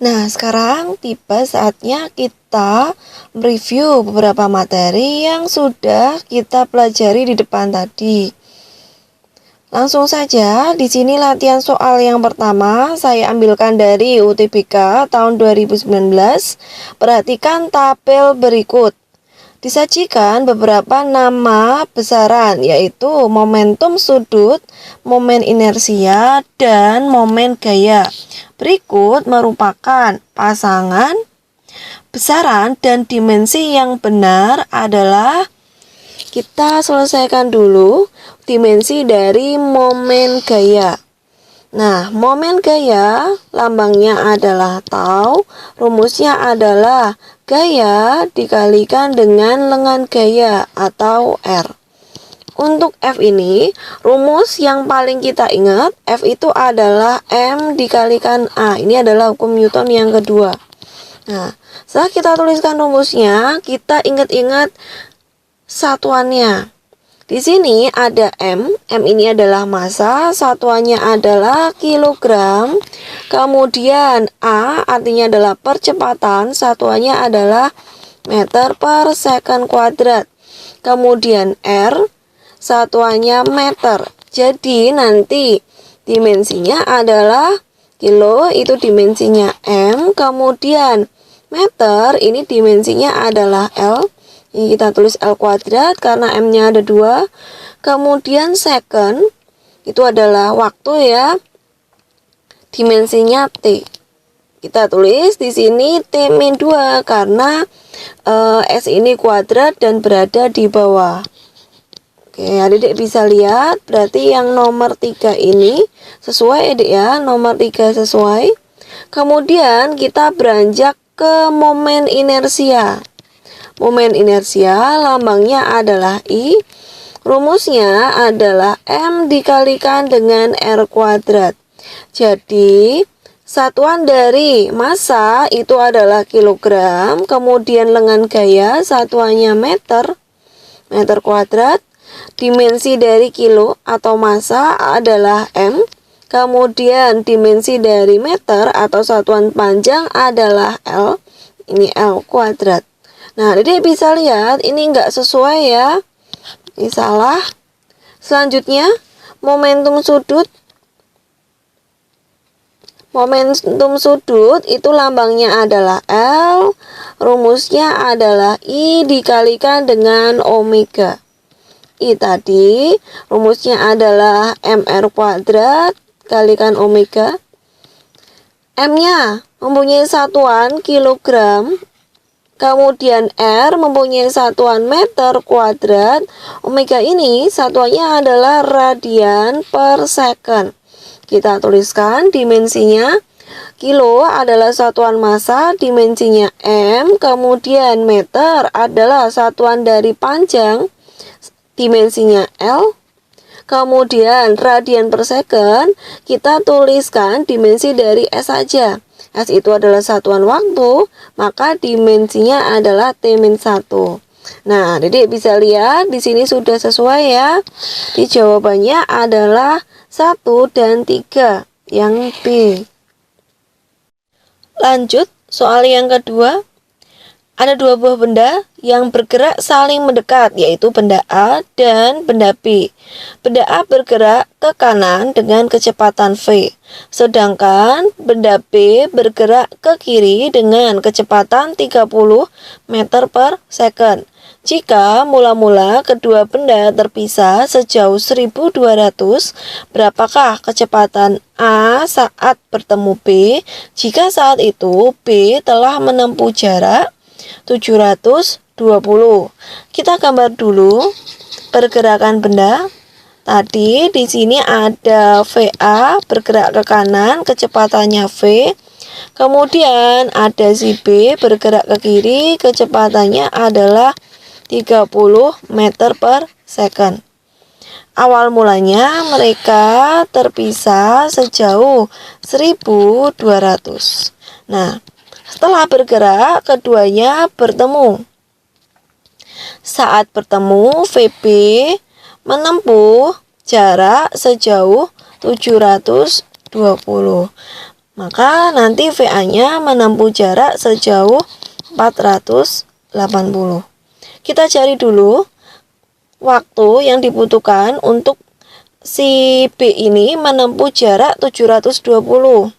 Nah, sekarang tiba saatnya kita mereview beberapa materi yang sudah kita pelajari di depan tadi. Langsung saja, di sini latihan soal yang pertama saya ambilkan dari UTBK tahun 2019. Perhatikan tabel berikut. Disajikan beberapa nama besaran, yaitu momentum sudut, momen inersia, dan momen gaya. Berikut merupakan pasangan besaran dan dimensi yang benar adalah, kita selesaikan dulu dimensi dari momen gaya. Nah, momen gaya lambangnya adalah tau, rumusnya adalah gaya dikalikan dengan lengan gaya atau R. Untuk F ini, rumus yang paling kita ingat, F itu adalah M dikalikan A. Ini adalah hukum Newton yang kedua. Nah, setelah kita tuliskan rumusnya, kita ingat-ingat satuannya. Di sini ada M ini adalah massa, satuannya adalah kilogram. Kemudian A artinya adalah percepatan, satuannya adalah meter per second kuadrat. Kemudian R, satuannya meter. Jadi nanti dimensinya adalah kilo, itu dimensinya M. Kemudian meter, ini dimensinya adalah L. Ini kita tulis L kuadrat karena M-nya ada 2. Kemudian second, itu adalah waktu ya. Dimensinya T. Kita tulis di sini T-2 karena S ini kuadrat dan berada di bawah. Oke, adik-adik bisa lihat, berarti yang nomor 3 ini sesuai adik ya, nomor 3 sesuai. Kemudian kita beranjak ke momen inersia. Momen inersia lambangnya adalah I, rumusnya adalah M dikalikan dengan R kuadrat. Jadi, satuan dari massa itu adalah kilogram, kemudian lengan gaya satuannya meter kuadrat, dimensi dari kilo atau massa adalah M, kemudian dimensi dari meter atau satuan panjang adalah L, ini L kuadrat. Nah, adik bisa lihat ini enggak sesuai ya. Ini salah. Selanjutnya, momentum sudut. Momentum sudut itu lambangnya adalah L, rumusnya adalah I dikalikan dengan omega. I tadi rumusnya adalah MR kuadrat kalikan omega. M-nya mempunyai satuan kilogram. Kemudian R mempunyai satuan meter kuadrat. Omega ini satuannya adalah radian per second. Kita tuliskan dimensinya. Kilo adalah satuan massa, dimensinya M. Kemudian meter adalah satuan dari panjang, dimensinya L. Kemudian radian per second, kita tuliskan dimensi dari S saja. S itu adalah satuan waktu, maka dimensinya adalah T-1. Nah, adik bisa lihat di sini sudah sesuai ya. Di jawabannya adalah 1 dan 3, yang B. Lanjut, soal yang kedua. Ada 2 buah benda yang bergerak saling mendekat, yaitu benda A dan benda B. Benda A bergerak ke kanan dengan kecepatan V, sedangkan benda B bergerak ke kiri dengan kecepatan 30 meter per second. Jika mula-mula kedua benda terpisah sejauh 1200, berapakah kecepatan A saat bertemu B jika saat itu B telah menempuh jarak 720. Kita gambar dulu pergerakan benda. Tadi di sini ada VA bergerak ke kanan, kecepatannya V. Kemudian ada si B bergerak ke kiri, kecepatannya adalah 30 meter per second. Awal mulanya mereka terpisah sejauh 1200. Nah, setelah bergerak, keduanya bertemu. Saat bertemu, VB menempuh jarak sejauh 720. Maka nanti VA-nya menempuh jarak sejauh 480. Kita cari dulu waktu yang dibutuhkan untuk si B ini menempuh jarak 720.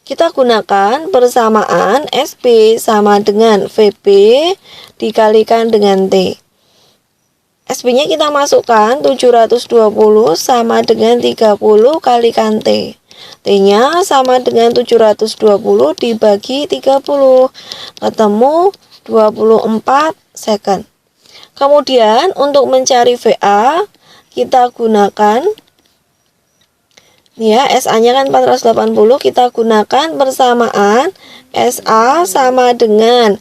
Kita gunakan persamaan SB sama dengan VB dikalikan dengan T. SB-nya kita masukkan 720 sama dengan 30 kalikan T. T-nya sama dengan 720 dibagi 30. Ketemu 24 second. Kemudian untuk mencari VA, kita gunakan ya, SA-nya kan 480, kita gunakan persamaan SA sama dengan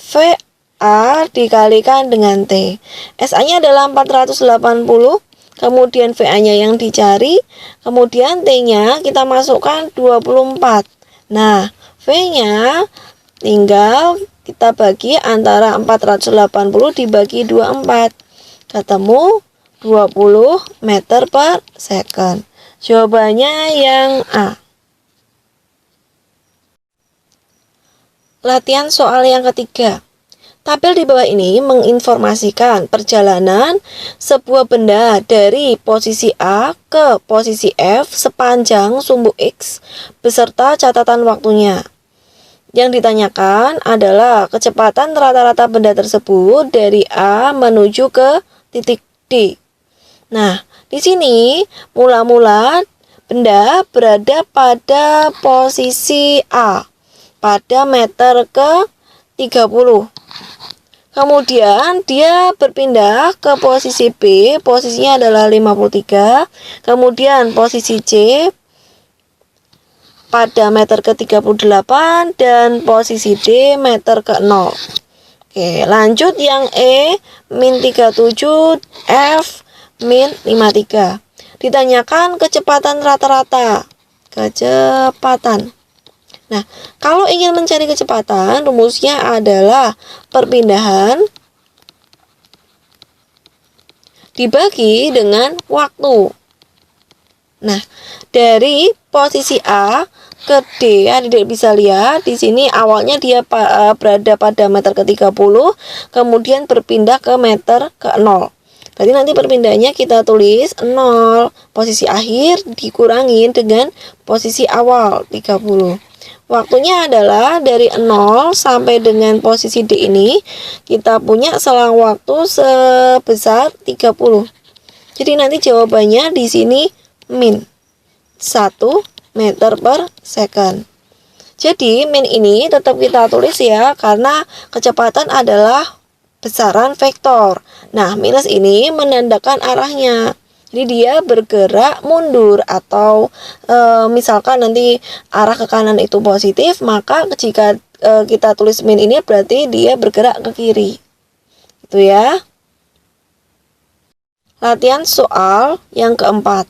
VA dikalikan dengan T. SA-nya adalah 480, kemudian VA-nya yang dicari, kemudian T-nya kita masukkan 24. Nah, V-nya tinggal kita bagi antara 480 dibagi 24. Ketemu 20 meter per second. Jawabannya yang A. Latihan soal yang ketiga. Tabel di bawah ini menginformasikan perjalanan sebuah benda dari posisi A ke posisi F sepanjang sumbu X beserta catatan waktunya. Yang ditanyakan adalah kecepatan rata-rata benda tersebut dari A menuju ke titik D. Nah, di sini mula-mula benda berada pada posisi A pada meter ke 30. Kemudian dia berpindah ke posisi B, posisinya adalah 53. Kemudian posisi C pada meter ke 38 dan posisi D meter ke 0. Oke, lanjut yang E min 37, F min 53. Ditanyakan kecepatan rata-rata. Kecepatan. Nah, kalau ingin mencari kecepatan, rumusnya adalah perpindahan dibagi dengan waktu. Nah, dari posisi A ke D, Adik bisa lihat di sini awalnya dia berada pada meter ke 30, kemudian berpindah ke meter ke 0. Berarti nanti perpindahannya kita tulis 0, posisi akhir dikurangi dengan posisi awal 30. Waktunya adalah dari 0 sampai dengan posisi D ini kita punya selang waktu sebesar 30. Jadi nanti jawabannya di sini min 1 meter per second. Jadi min ini tetap kita tulis ya, karena kecepatan adalah besaran vektor. Nah, minus ini menandakan arahnya. Jadi dia bergerak mundur atau misalkan nanti arah ke kanan itu positif, maka jika kita tulis min ini berarti dia bergerak ke kiri. Itu ya. Latihan soal yang keempat.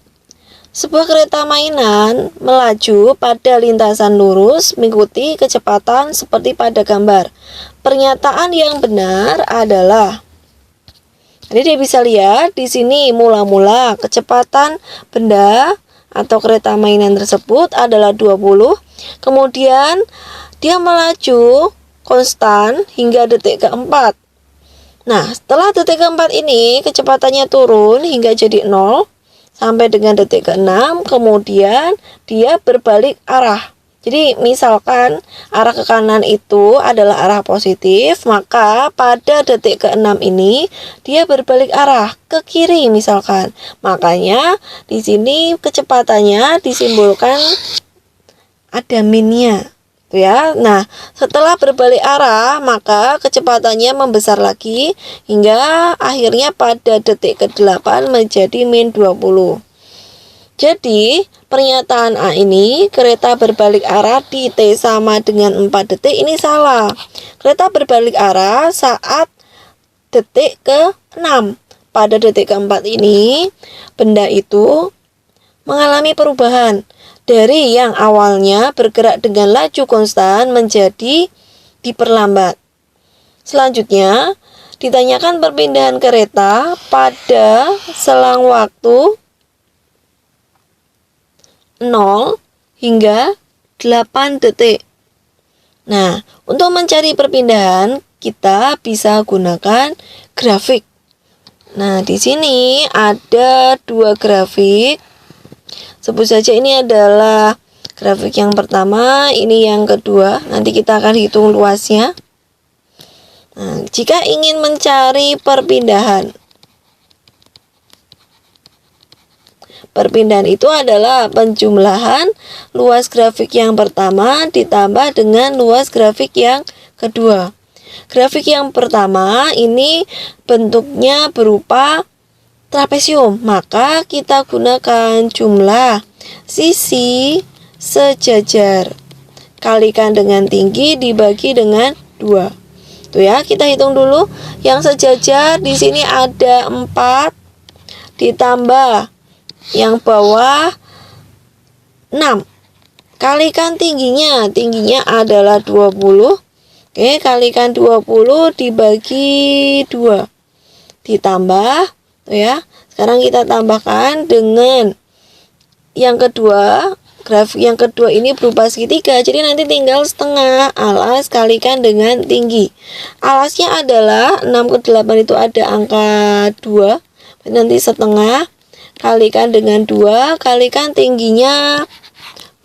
Sebuah kereta mainan melaju pada lintasan lurus mengikuti kecepatan seperti pada gambar. Pernyataan yang benar adalah, jadi dia bisa lihat di sini mula-mula kecepatan benda atau kereta mainan tersebut adalah 20. Kemudian dia melaju konstan hingga detik keempat. Nah, setelah detik keempat ini kecepatannya turun hingga jadi 0 sampai dengan detik ke-6. Kemudian dia berbalik arah. Jadi misalkan arah ke kanan itu adalah arah positif, maka pada detik ke-6 ini dia berbalik arah ke kiri misalkan. Makanya di sini kecepatannya disimbolkan ada minnya. Ya. Nah, setelah berbalik arah, maka kecepatannya membesar lagi hingga akhirnya pada detik ke-8 menjadi min 20. Jadi, pernyataan A ini, kereta berbalik arah di T sama dengan 4 detik, ini salah. Kereta berbalik arah saat detik ke-6. Pada detik ke-4 ini, benda itu mengalami perubahan dari yang awalnya bergerak dengan laju konstan menjadi diperlambat. Selanjutnya, ditanyakan perpindahan kereta pada selang waktu 0 hingga 8 detik. Nah, untuk mencari perpindahan kita bisa gunakan grafik. Nah, di sini ada 2 grafik. Sebut saja ini adalah grafik yang pertama, ini yang kedua. Nanti kita akan hitung luasnya. Nah, jika ingin mencari perpindahan itu adalah penjumlahan luas grafik yang pertama ditambah dengan luas grafik yang kedua. Grafik yang pertama ini bentuknya berupa trapesium, maka kita gunakan jumlah sisi sejajar kalikan dengan tinggi dibagi dengan 2. Tuh ya, kita hitung dulu. Yang sejajar di sini ada 4 ditambah yang bawah 6. Kalikan tingginya adalah 20. Oke, kalikan 20 dibagi 2. Ditambah, tuh ya. Sekarang kita tambahkan dengan yang kedua. Grafik yang kedua ini berupa segitiga, jadi nanti tinggal setengah alas kalikan dengan tinggi. Alasnya adalah 6 ke 8 itu ada angka 2. Nanti setengah kalikan dengan 2, kalikan tingginya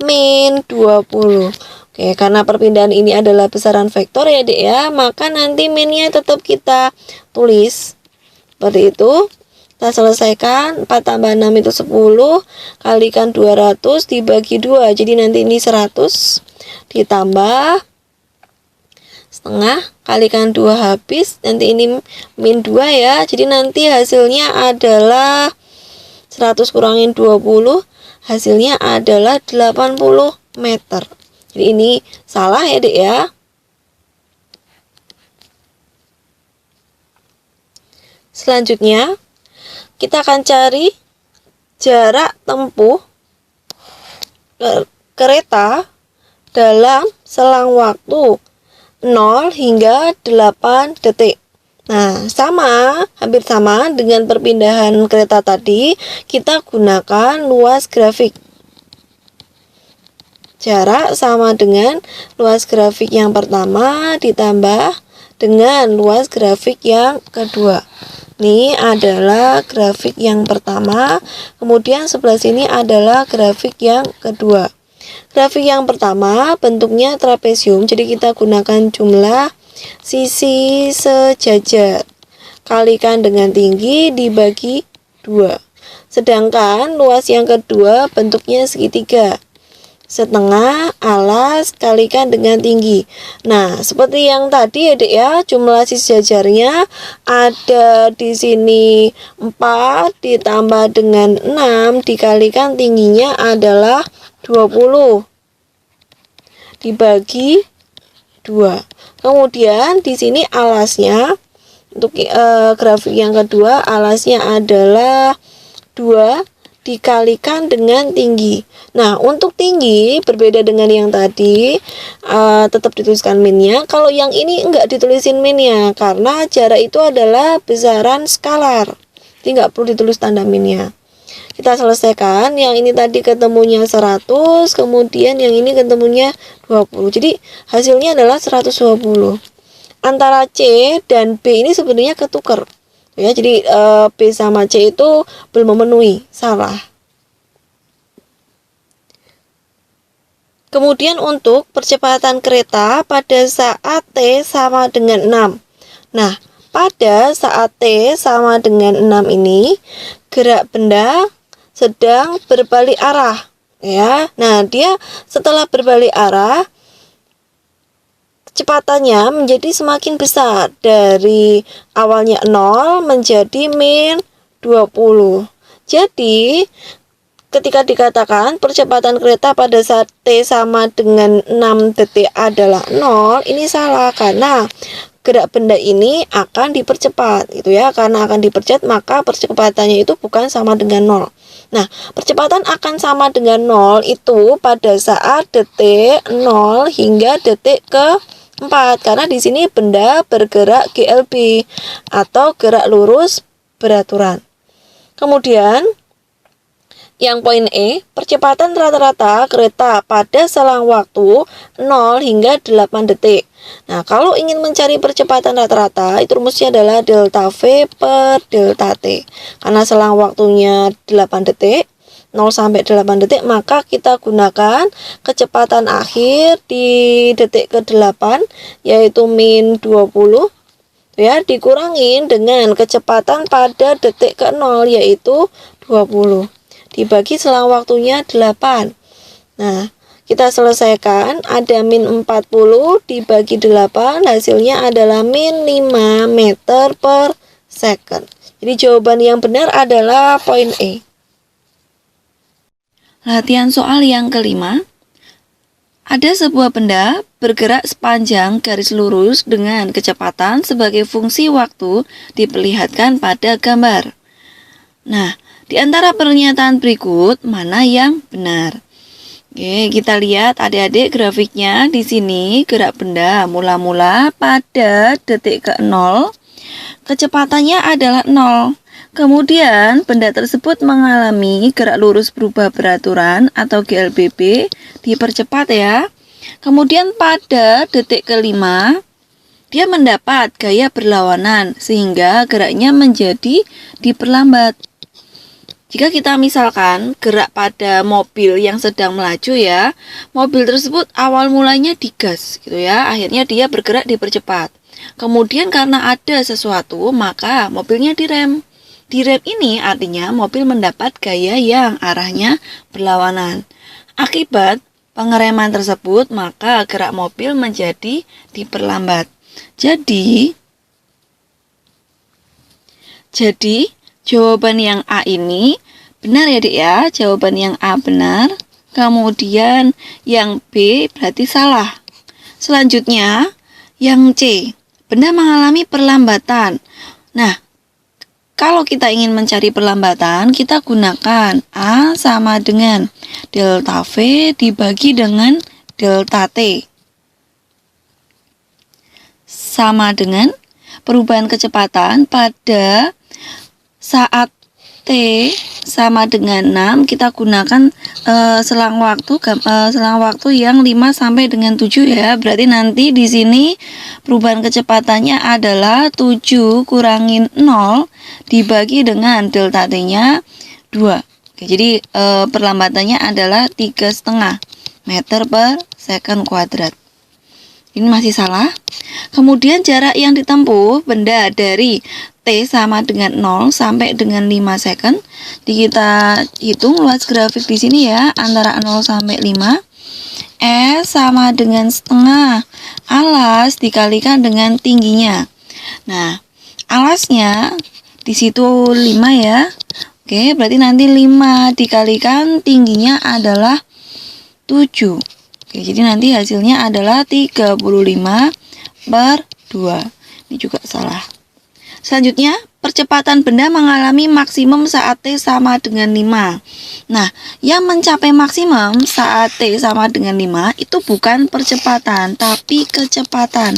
min 20. Oke, karena perpindahan ini adalah besaran vektor ya Dek ya, maka nanti minnya tetap kita tulis. Seperti itu. Kita selesaikan, 4 tambah 6 itu 10, kalikan 200 dibagi 2, jadi nanti ini 100, ditambah setengah, kalikan 2 habis, nanti ini min 2 ya, jadi nanti hasilnya adalah 100 kurangin 20, hasilnya adalah 80 meter. Jadi ini salah ya Dek ya. Selanjutnya kita akan cari jarak tempuh kereta dalam selang waktu 0 hingga 8 detik. Nah, hampir sama dengan perpindahan kereta tadi, kita gunakan luas grafik. Jarak sama dengan luas grafik yang pertama ditambah dengan luas grafik yang kedua. Ini adalah grafik yang pertama, kemudian sebelah sini adalah grafik yang kedua. Grafik yang pertama bentuknya trapesium, jadi kita gunakan jumlah sisi sejajar kalikan dengan tinggi dibagi 2. Sedangkan luas yang kedua bentuknya segitiga, setengah alas kalikan dengan tinggi. Nah, seperti yang tadi ya Dek ya, jumlah sisi sejajarnya ada di sini 4 ditambah dengan 6 dikalikan tingginya adalah 20 dibagi 2. Kemudian di sini alasnya untuk grafik yang kedua alasnya adalah 2 dikalikan dengan tinggi. Nah, untuk tinggi berbeda dengan yang tadi, tetap dituliskan minnya. Kalau yang ini enggak ditulisin minnya karena jarak itu adalah besaran skalar, jadi enggak perlu ditulis tanda minnya. Kita selesaikan, yang ini tadi ketemunya 100, kemudian yang ini ketemunya 20. Jadi hasilnya adalah 120. Antara C dan B ini sebenarnya ketukar. Ya, jadi B sama C itu belum memenuhi, salah. Kemudian untuk percepatan kereta pada saat T sama dengan 6. Nah, pada saat T sama dengan 6 ini, gerak benda sedang berbalik arah. Ya, nah dia setelah berbalik arah, kecepatannya menjadi semakin besar dari awalnya 0 menjadi min 20. Jadi ketika dikatakan percepatan kereta pada saat T sama dengan 6 detik adalah 0, ini salah karena gerak benda ini akan dipercepat gitu ya. Karena akan dipercepat maka percepatannya itu bukan sama dengan 0. Nah, percepatan akan sama dengan 0 itu pada saat detik 0 hingga detik ke 4, karena di sini benda bergerak GLB atau gerak lurus beraturan. Kemudian Yang poin E, percepatan rata-rata kereta pada selang waktu 0 hingga 8 detik. Nah, kalau ingin mencari percepatan rata-rata, itu rumusnya adalah delta V per delta T. Karena selang waktunya 8 detik, 0 sampai 8 detik, maka kita gunakan kecepatan akhir di detik ke-8, yaitu min 20, ya, dikurangin dengan kecepatan pada detik ke-0, yaitu 20. Dibagi selang waktunya 8. Nah, kita selesaikan, ada min 40 dibagi 8, hasilnya adalah min 5 meter per second. Jadi jawaban yang benar adalah poin E. Latihan soal yang kelima. Ada sebuah benda bergerak sepanjang garis lurus dengan kecepatan sebagai fungsi waktu diperlihatkan pada gambar. Nah, di antara pernyataan berikut, mana yang benar? Oke, kita lihat adik-adik grafiknya di sini. Gerak benda mula-mula pada detik ke-0, kecepatannya adalah 0. Kemudian, benda tersebut mengalami gerak lurus berubah beraturan atau GLBB, dipercepat ya. Kemudian pada detik ke-5, dia mendapat gaya berlawanan sehingga geraknya menjadi diperlambat. Jika kita misalkan gerak pada mobil yang sedang melaju ya, mobil tersebut awal mulanya digas gitu ya, akhirnya dia bergerak dipercepat. Kemudian karena ada sesuatu, maka mobilnya direm. Direm ini artinya mobil mendapat gaya yang arahnya berlawanan. Akibat pengereman tersebut, maka gerak mobil menjadi diperlambat. Jadi jawaban yang A ini benar ya, Dik ya. Jawaban yang A benar. Kemudian yang B berarti salah. Selanjutnya yang C, benda mengalami perlambatan. Nah, kalau kita ingin mencari perlambatan, kita gunakan A sama dengan delta V dibagi dengan delta T. Sama dengan perubahan kecepatan pada saat T sama dengan 6, kita gunakan selang waktu yang 5 sampai dengan 7 ya. Berarti nanti di sini perubahan kecepatannya adalah 7 kurangin 0 dibagi dengan delta T-nya 2. Oke, jadi perlambatannya adalah 3,5 meter per second kuadrat. Ini masih salah. Kemudian jarak yang ditempuh benda dari T sama dengan 0 sampai dengan 5 second. Jadi kita hitung luas grafik di sini ya, antara 0 sampai 5. S sama dengan setengah alas dikalikan dengan tingginya. Nah, alasnya di situ 5 ya. Oke, berarti nanti 5 dikalikan tingginya adalah 7. Oke, jadi nanti hasilnya adalah 35 per 2. Ini juga salah. Selanjutnya, percepatan benda mengalami maksimum saat T sama dengan 5. Nah, yang mencapai maksimum saat T sama dengan 5 itu bukan percepatan, tapi kecepatan.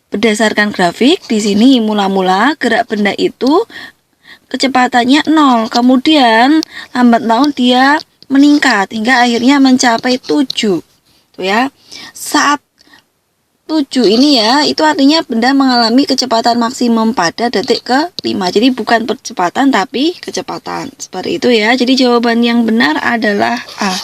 Berdasarkan grafik, di sini mula-mula gerak benda itu kecepatannya 0. Kemudian lambat laun dia meningkat hingga akhirnya mencapai 7. Tuh ya. Saat 7 ini ya, itu artinya benda mengalami kecepatan maksimum pada detik ke-5. Jadi bukan percepatan tapi kecepatan. Seperti itu ya. Jadi jawaban yang benar adalah A.